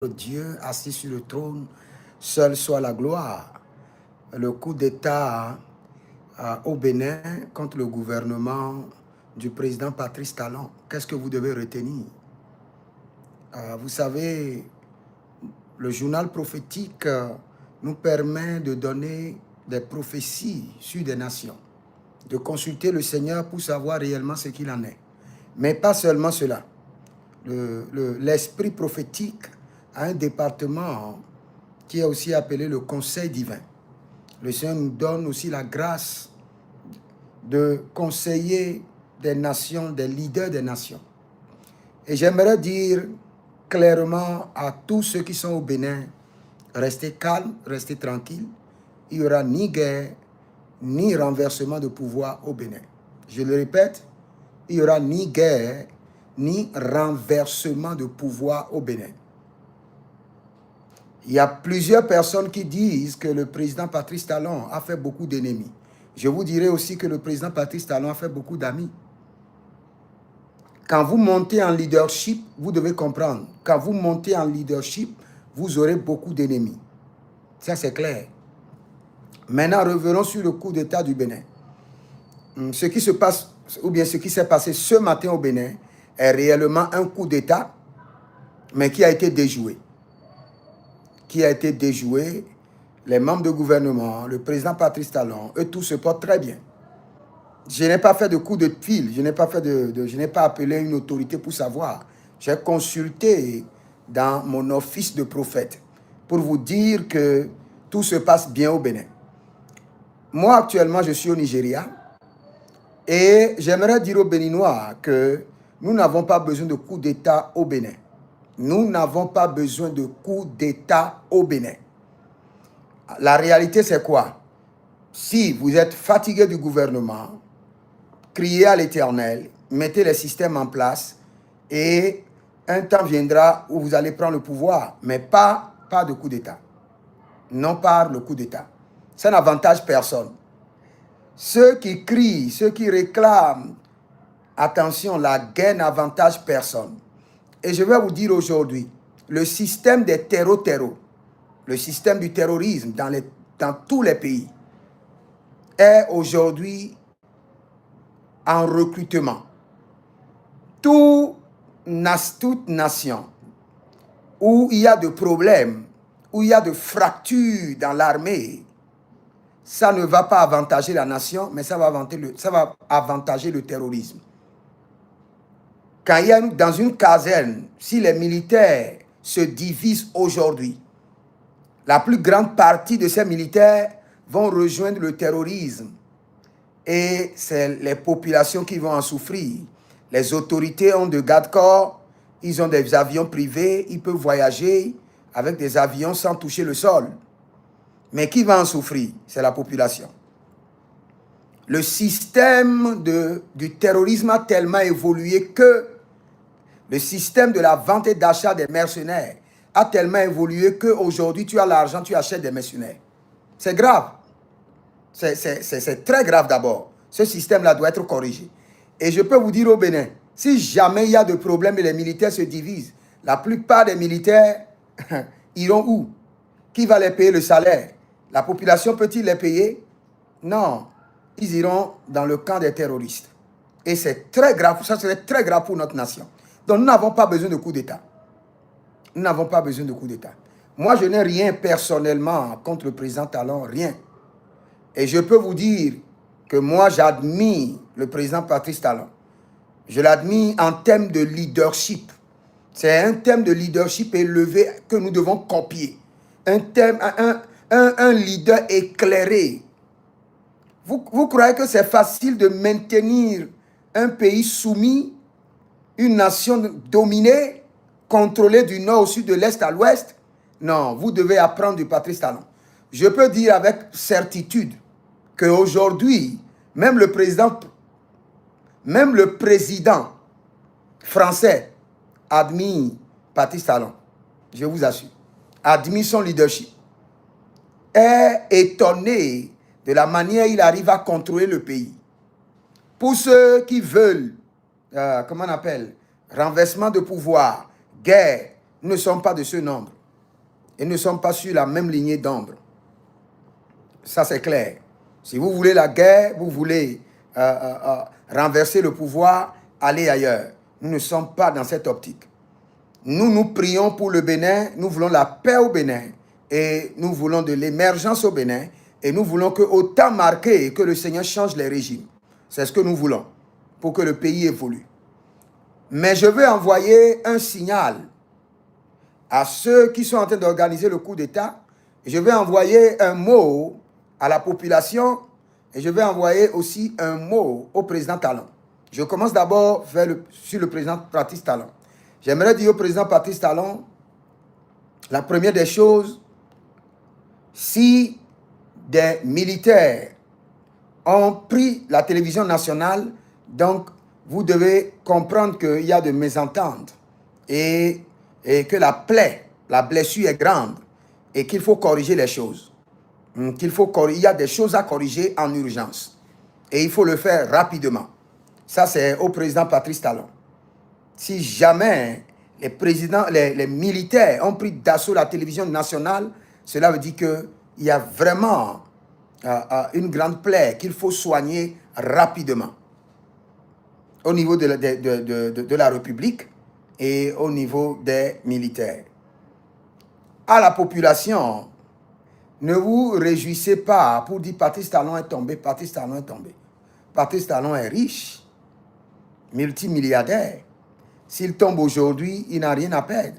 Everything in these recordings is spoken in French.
Dieu assis sur le trône, seul soit la gloire. Le coup d'État au Bénin contre le gouvernement du président Patrice Talon, qu'est-ce que vous devez retenir? Vous savez, le journal prophétique nous permet de donner des prophéties sur des nations, de consulter le Seigneur pour savoir réellement ce qu'il en est. Mais pas seulement cela. L'esprit prophétique a un département qui est aussi appelé le conseil divin. Le Seigneur nous donne aussi la grâce de conseiller des nations, des leaders des nations. Et j'aimerais dire clairement à tous ceux qui sont au Bénin, restez calmes, restez tranquilles. Il n'y aura ni guerre, ni renversement de pouvoir au Bénin. Je le répète, il n'y aura ni guerre, ni renversement de pouvoir au Bénin. Il y a plusieurs personnes qui disent que le président Patrice Talon a fait beaucoup d'ennemis. Je vous dirai aussi que le président Patrice Talon a fait beaucoup d'amis. Quand vous montez en leadership, vous devez comprendre. Quand vous montez en leadership, vous aurez beaucoup d'ennemis. Ça, c'est clair. Maintenant, revenons sur le coup d'État du Bénin. Ce qui se passe, ou bien ce qui s'est passé ce matin au Bénin, est réellement un coup d'État, mais qui a été déjoué. Les membres du gouvernement, le président Patrice Talon, eux tous se portent très bien. Je n'ai pas fait de coup de fil, je n'ai pas appelé une autorité pour savoir. J'ai consulté dans mon office de prophète pour vous dire que tout se passe bien au Bénin. Moi, actuellement, je suis au Nigeria et j'aimerais dire aux Béninois que nous n'avons pas besoin de coup d'État au Bénin. Nous n'avons pas besoin de coup d'État au Bénin. La réalité, c'est quoi? Si vous êtes fatigué du gouvernement, criez à l'Éternel, mettez les systèmes en place et un temps viendra où vous allez prendre le pouvoir, mais pas de coup d'État. Non pas le coup d'État. Ça n'avantage personne. Ceux qui crient, ceux qui réclament, attention, la guerre n'avantage personne. Et je vais vous dire aujourd'hui, le système des terreaux, le système du terrorisme dans tous les pays est aujourd'hui en recrutement. Toute nation où il y a de problèmes, où il y a de fractures dans l'armée, ça ne va pas avantager la nation, mais ça va avantager le terrorisme. Quand il y a dans une caserne, si les militaires se divisent aujourd'hui, la plus grande partie de ces militaires vont rejoindre le terrorisme. Et c'est les populations qui vont en souffrir. Les autorités ont de garde-corps, ils ont des avions privés, ils peuvent voyager avec des avions sans toucher le sol. Mais qui va en souffrir? C'est la population. Le système du terrorisme a tellement évolué que le système de la vente et d'achat des mercenaires a tellement évolué qu'aujourd'hui, tu as l'argent, tu achètes des mercenaires. C'est grave. C'est très grave d'abord. Ce système-là doit être corrigé. Et je peux vous dire au Bénin, si jamais il y a de problèmes et les militaires se divisent, la plupart des militaires iront où? Qui va les payer le salaire? La population peut-il les payer? Non. Ils iront dans le camp des terroristes. Et c'est très grave. Ça serait très grave pour notre nation. Donc nous n'avons pas besoin de coup d'État. Nous n'avons pas besoin de coup d'État. Moi, je n'ai rien personnellement contre le président Talon, rien. Et je peux vous dire que moi, j'admire le président Patrice Talon. Je l'admire en termes de leadership. C'est un thème de leadership élevé que nous devons copier. Un leader éclairé. Vous croyez que c'est facile de maintenir un pays soumis, une nation dominée, contrôlée du nord au sud, de l'est à l'ouest? Non, vous devez apprendre du Patrice Talon. Je peux dire avec certitude qu'aujourd'hui, même le président français admire Patrice Talon. Je vous assure. Admire son leadership. Est étonné de la manière il arrive à contrôler le pays. Pour ceux qui veulent, comment on appelle, renversement de pouvoir, guerre, Nous ne sommes pas de ce nombre. Et nous ne sommes pas sur la même lignée d'ombre. Ça, c'est clair. Si vous voulez la guerre, vous voulez renverser le pouvoir, allez ailleurs. Nous ne sommes pas dans cette optique. Nous prions pour le Bénin, nous voulons la paix au Bénin et nous voulons de l'émergence au Bénin et nous voulons qu'au temps marqué, que le Seigneur change les régimes. C'est ce que nous voulons pour que le pays évolue. Mais je veux envoyer un signal à ceux qui sont en train d'organiser le coup d'État. Je vais envoyer un mot à la population et je vais envoyer aussi un mot au président Talon. Je commence d'abord sur le président Patrice Talon. J'aimerais dire au président Patrice Talon, la première des choses, si des militaires ont pris la télévision nationale, donc vous devez comprendre qu'il y a de mésententes et que la plaie, la blessure est grande et qu'il faut corriger les choses. Il y a des choses à corriger en urgence et il faut le faire rapidement. Ça, c'est au président Patrice Talon. Si jamais les militaires ont pris d'assaut la télévision nationale, cela veut dire qu'il y a vraiment une grande plaie qu'il faut soigner rapidement au niveau de la République et au niveau des militaires. À la population, ne vous réjouissez pas pour dire Patrice Talon est tombé, Patrice Talon est tombé. Patrice Talon est riche, multimilliardaire. S'il tombe aujourd'hui, il n'a rien à perdre.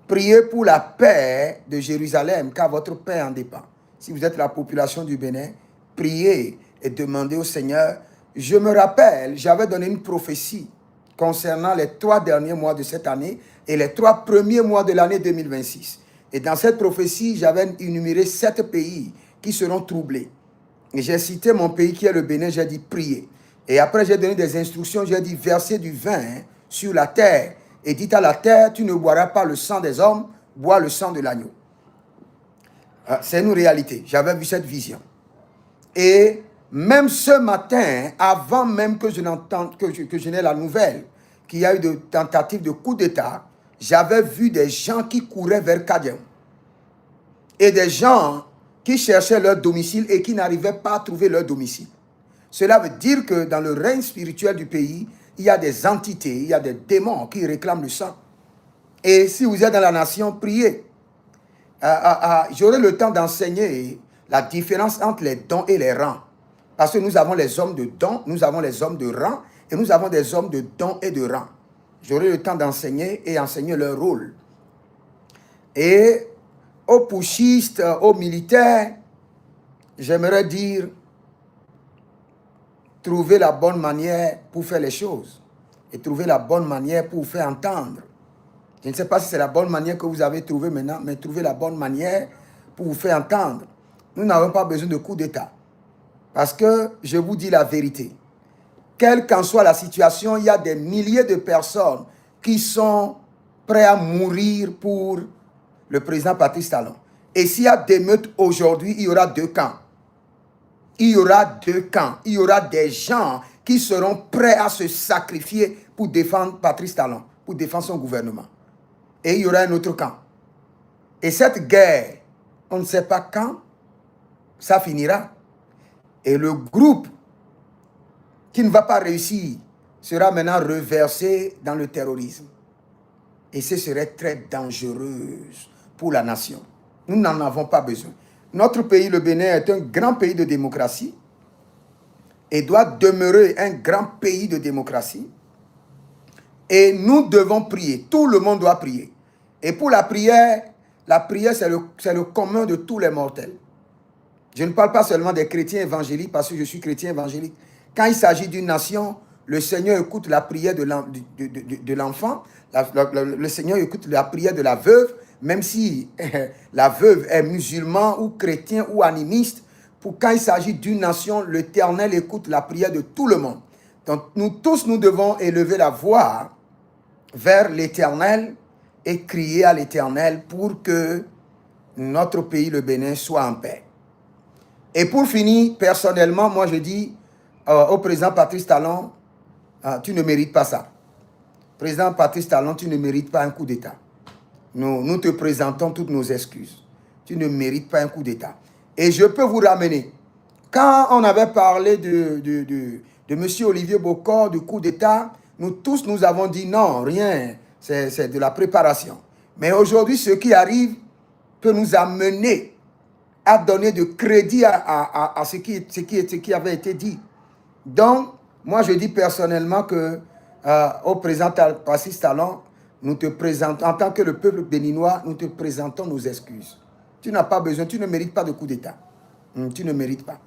Priez pour la paix de Jérusalem, car votre paix en dépend. Si vous êtes la population du Bénin, priez et demandez au Seigneur. Je me rappelle, j'avais donné une prophétie concernant les 3 derniers mois de cette année et les 3 premiers mois de l'année 2026. Et dans cette prophétie, j'avais énuméré 7 pays qui seront troublés. Et j'ai cité mon pays qui est le Bénin, j'ai dit priez. Et après, j'ai donné des instructions, j'ai dit versez du vin sur la terre. Et dites à la terre, tu ne boiras pas le sang des hommes, bois le sang de l'agneau. C'est une réalité. J'avais vu cette vision. Et même ce matin, avant même que je n'ai la nouvelle qu'il y a eu de tentatives de coup d'État, j'avais vu des gens qui couraient vers Kadian. Et des gens qui cherchaient leur domicile et qui n'arrivaient pas à trouver leur domicile. Cela veut dire que dans le règne spirituel du pays, il y a des entités, il y a des démons qui réclament le sang. Et si vous êtes dans la nation, priez. J'aurai le temps d'enseigner la différence entre les dons et les rangs. Parce que nous avons les hommes de dons, nous avons les hommes de rang, et nous avons des hommes de dons et de rang. J'aurai le temps d'enseigner et enseigner leur rôle. Et aux putschistes, aux militaires, j'aimerais dire, trouvez la bonne manière pour faire les choses. Et trouver la bonne manière pour vous faire entendre. Je ne sais pas si c'est la bonne manière que vous avez trouvée maintenant, mais trouvez la bonne manière pour vous faire entendre. Nous n'avons pas besoin de coup d'État. Parce que je vous dis la vérité. Quelle qu'en soit la situation, il y a des milliers de personnes qui sont prêtes à mourir pour le président Patrice Talon. Et s'il y a des meutes aujourd'hui, il y aura 2 camps. Il y aura 2 camps. Il y aura des gens qui seront prêts à se sacrifier pour défendre Patrice Talon, pour défendre son gouvernement. Et il y aura un autre camp. Et cette guerre, on ne sait pas quand ça finira. Et le groupe qui ne va pas réussir sera maintenant reversé dans le terrorisme. Et ce serait très dangereux pour la nation. Nous n'en avons pas besoin. Notre pays, le Bénin, est un grand pays de démocratie et doit demeurer un grand pays de démocratie. Et nous devons prier. Tout le monde doit prier. Et pour la prière, c'est le commun de tous les mortels. Je ne parle pas seulement des chrétiens évangéliques parce que je suis chrétien évangélique. Quand il s'agit d'une nation, le Seigneur écoute la prière de l'enfant. Le Seigneur écoute la prière de la veuve, même si la veuve est musulman ou chrétien ou animiste. Quand il s'agit d'une nation, l'Éternel écoute la prière de tout le monde. Donc nous tous, nous devons élever la voix vers l'Éternel et crier à l'Éternel pour que notre pays, le Bénin, soit en paix. Et pour finir, personnellement, moi je dis au président Patrice Talon, tu ne mérites pas ça. Président Patrice Talon, tu ne mérites pas un coup d'État. Nous te présentons toutes nos excuses. Tu ne mérites pas un coup d'État. Et je peux vous ramener. Quand on avait parlé de M. Olivier Bokor, du coup d'État, nous tous nous avons dit non, rien, c'est de la préparation. Mais aujourd'hui, ce qui arrive peut nous amener à donner de crédit à ce qui avait été dit. Donc, moi je dis personnellement que au président Patrice Talon, nous te présentons, en tant que le peuple béninois, nous te présentons nos excuses. Tu n'as pas besoin, tu ne mérites pas de coup d'État. Tu ne mérites pas.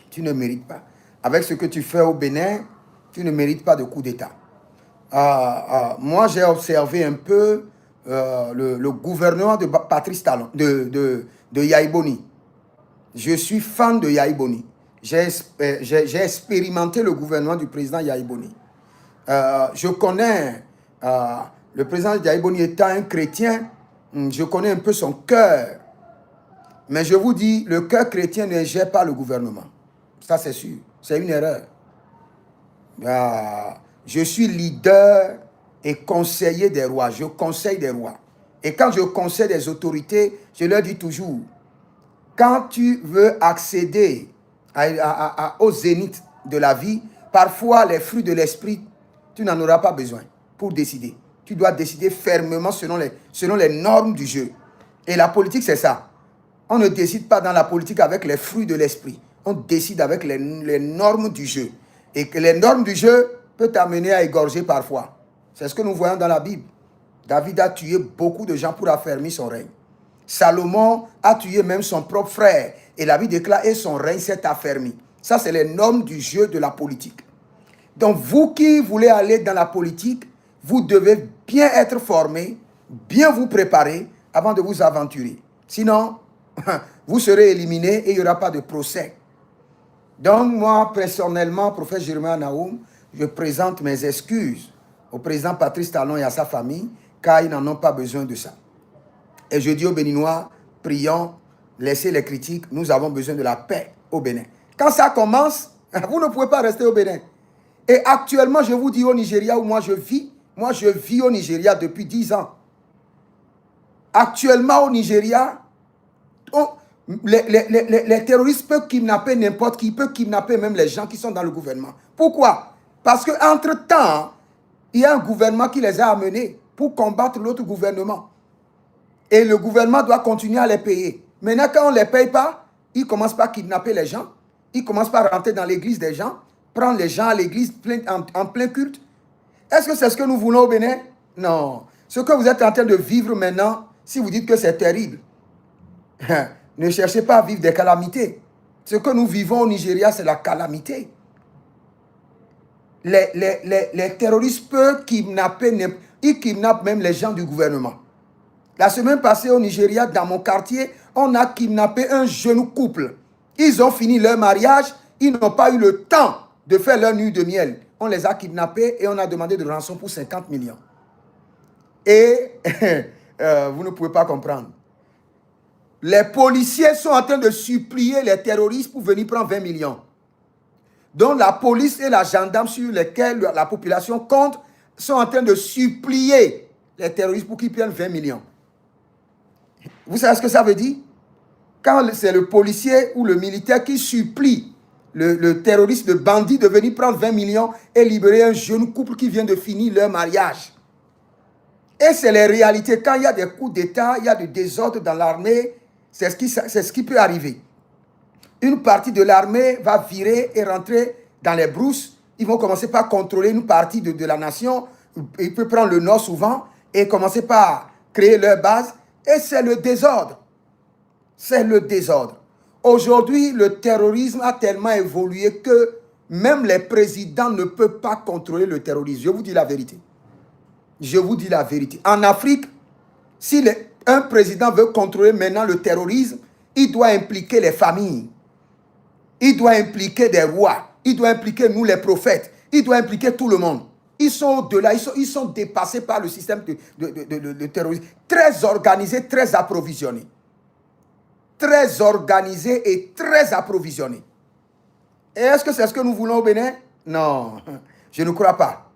Tu ne mérites pas. Avec ce que tu fais au Bénin, tu ne mérites pas de coup d'État. Moi, j'ai observé un peu le gouvernement de Patrice Talon, de Yahi Boni. Je suis fan de Yahi Boni. J'ai expérimenté le gouvernement du président Yahi Boni. Je connais le président Yahi Boni étant un chrétien, je connais un peu son cœur. Mais je vous dis, le cœur chrétien ne gère pas le gouvernement. Ça, c'est sûr. C'est une erreur. Je suis leader et conseiller des rois. Je conseille des rois. Et quand je conseille des autorités, je leur dis toujours, quand tu veux accéder au zénith de la vie, parfois les fruits de l'esprit, tu n'en auras pas besoin pour décider. Tu dois décider fermement selon les normes du jeu. Et la politique, c'est ça. On ne décide pas dans la politique avec les fruits de l'esprit. On décide avec les normes du jeu. Et que les normes du jeu peuvent t'amener à égorger parfois. C'est ce que nous voyons dans la Bible. David a tué beaucoup de gens pour affermir son règne. Salomon a tué même son propre frère. Et la Bible déclare, et son règne s'est affermi. Ça, c'est les normes du jeu de la politique. Donc, vous qui voulez aller dans la politique, vous devez bien être formé, bien vous préparer avant de vous aventurer. Sinon, vous serez éliminé et il n'y aura pas de procès. Donc, moi, personnellement, prophète Jeremiah Naoum, je présente mes excuses au président Patrice Talon et à sa famille, car ils n'en ont pas besoin de ça. Et je dis aux Béninois, prions, laissez les critiques, nous avons besoin de la paix au Bénin. Quand ça commence, vous ne pouvez pas rester au Bénin. Et actuellement, je vous dis au Nigeria où moi je vis au Nigeria depuis 10 ans. Actuellement au Nigeria, les terroristes peuvent kidnapper n'importe qui, peuvent kidnapper même les gens qui sont dans le gouvernement. Pourquoi? Parce qu'entre-temps, il y a un gouvernement qui les a amenés pour combattre l'autre gouvernement. Et le gouvernement doit continuer à les payer. Maintenant, quand on ne les paye pas, ils commencent par kidnapper les gens. Ils commencent par rentrer dans l'église des gens, prendre les gens à l'église en plein culte. Est-ce que c'est ce que nous voulons au Bénin? Non. Ce que vous êtes en train de vivre maintenant, si vous dites que c'est terrible, ne cherchez pas à vivre des calamités. Ce que nous vivons au Nigeria, c'est la calamité. Les terroristes peuvent kidnapper, ils kidnappent même les gens du gouvernement. La semaine passée au Nigeria, dans mon quartier, on a kidnappé un jeune couple. Ils ont fini leur mariage, ils n'ont pas eu le temps de faire leur nuit de miel. On les a kidnappés et on a demandé de rançon pour 50 millions. Et vous ne pouvez pas comprendre. Les policiers sont en train de supplier les terroristes pour venir prendre 20 millions. Donc la police et la gendarme sur lesquels la population compte sont en train de supplier les terroristes pour qu'ils prennent 20 millions. Vous savez ce que ça veut dire? Quand c'est le policier ou le militaire qui supplie le terroriste, le bandit de venir prendre 20 millions et libérer un jeune couple qui vient de finir leur mariage. Et c'est les réalités. Quand il y a des coups d'État, il y a du désordre dans l'armée, c'est ce qui peut arriver. Une partie de l'armée va virer et rentrer dans les brousses. Ils vont commencer par contrôler une partie de la nation. Ils peuvent prendre le nord souvent et commencer par créer leur base. Et c'est le désordre. C'est le désordre. Aujourd'hui, le terrorisme a tellement évolué que même les présidents ne peuvent pas contrôler le terrorisme. Je vous dis la vérité. Je vous dis la vérité. En Afrique, si un président veut contrôler maintenant le terrorisme, il doit impliquer les familles. Il doit impliquer des rois. Il doit impliquer nous, les prophètes. Il doit impliquer tout le monde. Ils sont au-delà. Ils sont dépassés par le système de terrorisme. Très organisé, très approvisionné. Très organisé et très approvisionné. Et est-ce que c'est ce que nous voulons au Bénin? Non, je ne crois pas.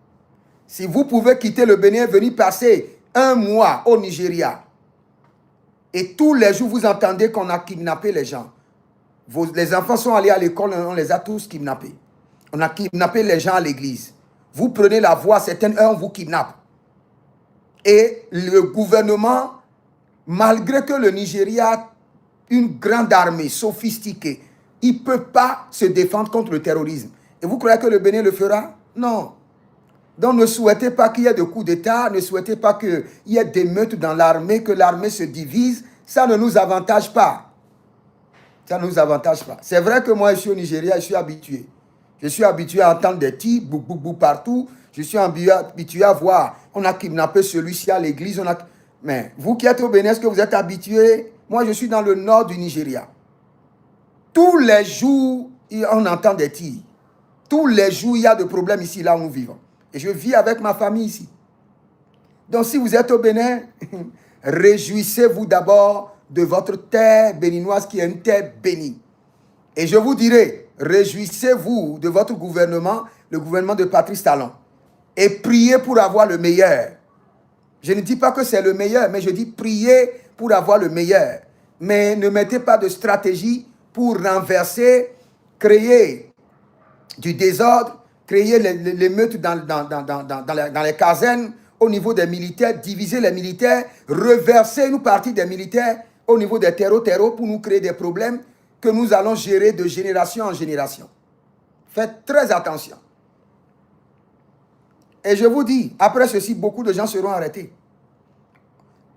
Si vous pouvez quitter le Bénin, venir passer un mois au Nigeria, et tous les jours, vous entendez qu'on a kidnappé les gens. Les enfants sont allés à l'école, on les a tous kidnappés. On a kidnappé les gens à l'église. Vous prenez la voie, certaines heures, on vous kidnappe. Et le gouvernement, malgré que le Nigeria a une grande armée sophistiquée, il ne peut pas se défendre contre le terrorisme. Et vous croyez que le Bénin le fera? Non. Donc ne souhaitez pas qu'il y ait de coups d'État, ne souhaitez pas qu'il y ait des meutes dans l'armée, que l'armée se divise. Ça ne nous avantage pas. Ça ne nous avantage pas. C'est vrai que moi, je suis au Nigeria, je suis habitué. Je suis habitué à entendre des tirs, boum, boum, boum, partout. Je suis habitué à voir, on a kidnappé celui-ci à l'église. Mais vous qui êtes au Bénin, est-ce que vous êtes habitué? Moi, je suis dans le nord du Nigeria. Tous les jours, on entend des tirs. Tous les jours, il y a des problèmes ici, là où nous vivons. Et je vis avec ma famille ici. Donc, si vous êtes au Bénin, réjouissez-vous d'abord de votre terre béninoise qui est une terre bénie. Et je vous dirai, réjouissez-vous de votre gouvernement, le gouvernement de Patrice Talon. Et priez pour avoir le meilleur. Je ne dis pas que c'est le meilleur, mais je dis priez pour avoir le meilleur. Mais ne mettez pas de stratégie pour renverser, créer du désordre, créer les meutes dans les casernes au niveau des militaires, diviser les militaires, reverser une partie des militaires au niveau des terreaux pour nous créer des problèmes que nous allons gérer de génération en génération. Faites très attention. Et je vous dis, après ceci, beaucoup de gens seront arrêtés.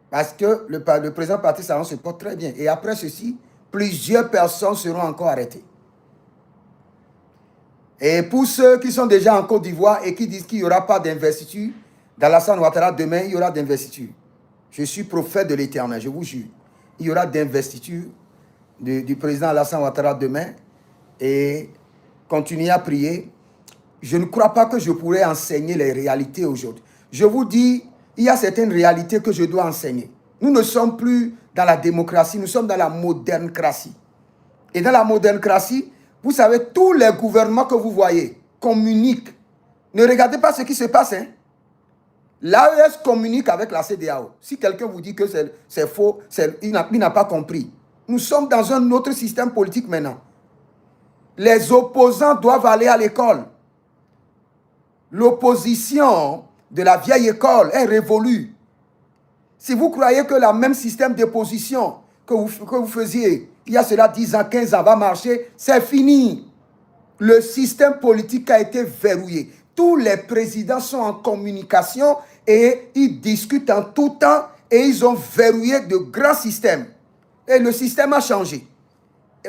Parce que le président Patrice Talon se porte très bien. Et après ceci, plusieurs personnes seront encore arrêtées. Et pour ceux qui sont déjà en Côte d'Ivoire et qui disent qu'il n'y aura pas d'investiture, d'Alassane Ouattara, demain, il y aura d'investiture. Je suis prophète de l'Éternel, je vous jure. Il y aura d'investiture du président Alassane Ouattara demain. Et continuez à prier. Je ne crois pas que je pourrais enseigner les réalités aujourd'hui. Je vous dis, il y a certaines réalités que je dois enseigner. Nous ne sommes plus dans la démocratie, nous sommes dans la moderncratie. Et dans la moderncratie, vous savez, tous les gouvernements que vous voyez communiquent. Ne regardez pas ce qui se passe. Hein. L'AES communique avec la CEDEAO. Si quelqu'un vous dit que c'est faux, il n'a pas compris. Nous sommes dans un autre système politique maintenant. Les opposants doivent aller à l'école. L'opposition de la vieille école est révolue. Si vous croyez que le même système d'opposition que vous faisiez il y a cela 10 ans, 15 ans va marcher, c'est fini. Le système politique a été verrouillé. Tous les présidents sont en communication et ils discutent en tout temps et ils ont verrouillé de grands systèmes. Et le système a changé.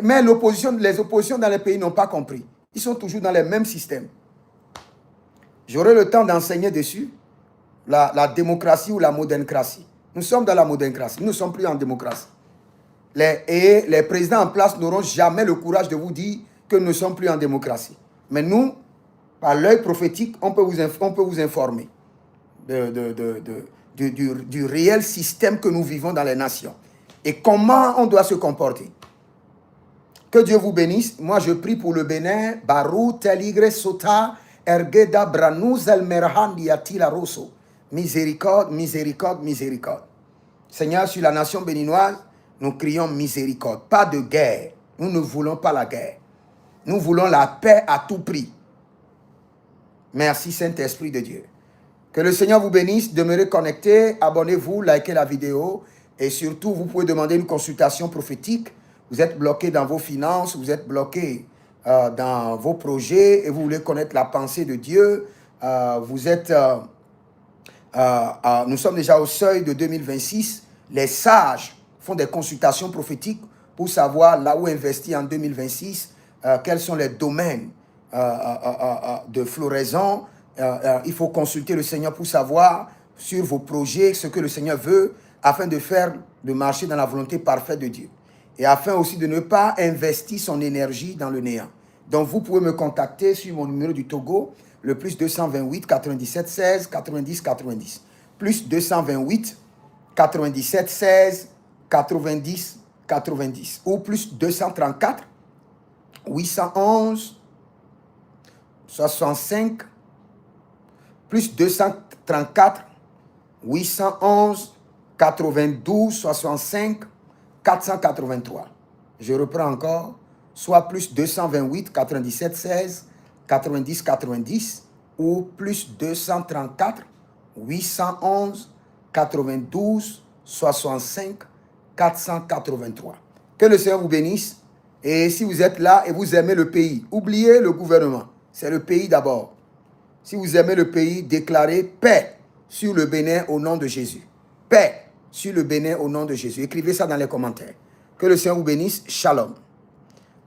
Mais les oppositions dans les pays n'ont pas compris. Ils sont toujours dans les mêmes systèmes. J'aurai le temps d'enseigner dessus la démocratie ou la moderncratie. Nous sommes dans la moderncratie. Nous ne sommes plus en démocratie. Les présidents en place n'auront jamais le courage de vous dire que nous ne sommes plus en démocratie. Mais nous, par l'œil prophétique, on peut vous informer du réel système que nous vivons dans les nations et comment on doit se comporter. Que Dieu vous bénisse. Moi, je prie pour le Bénin. Barou, Teligre, Sota, Ergeda, Branouz, Elmerhandi, Atila, Rosso. Miséricorde, miséricorde, miséricorde. Seigneur, sur la nation béninoise, nous crions miséricorde. Pas de guerre. Nous ne voulons pas la guerre. Nous voulons la paix à tout prix. Merci, Saint-Esprit de Dieu. Que le Seigneur vous bénisse. Demeurez connectés. Abonnez-vous, likez la vidéo. Et surtout, vous pouvez demander une consultation prophétique. Vous êtes bloqué dans vos finances. Vous êtes bloqué dans vos projets. Et vous voulez connaître la pensée de Dieu. Nous sommes déjà au seuil de 2026. Les sages font des consultations prophétiques pour savoir là où investir en 2026, quels sont les domaines de floraison. Il faut consulter le Seigneur pour savoir sur vos projets ce que le Seigneur veut afin de marcher dans la volonté parfaite de Dieu. Et afin aussi de ne pas investir son énergie dans le néant. Donc vous pouvez me contacter sur mon numéro du Togo, le plus 228 97 16 90 90. Plus 228 97 16 90 90 ou plus 234 811 65 plus 234, 811, 92, 65, 483. Je reprends encore, soit plus 228, 97, 16, 90, 90, ou plus 234, 811, 92, 65, 483. Que le Seigneur vous bénisse. Et si vous êtes là et vous aimez le pays, oubliez le gouvernement. C'est le pays d'abord. Si vous aimez le pays, déclarez paix sur le Bénin au nom de Jésus. Paix sur le Bénin au nom de Jésus. Écrivez ça dans les commentaires. Que le Seigneur vous bénisse. Shalom.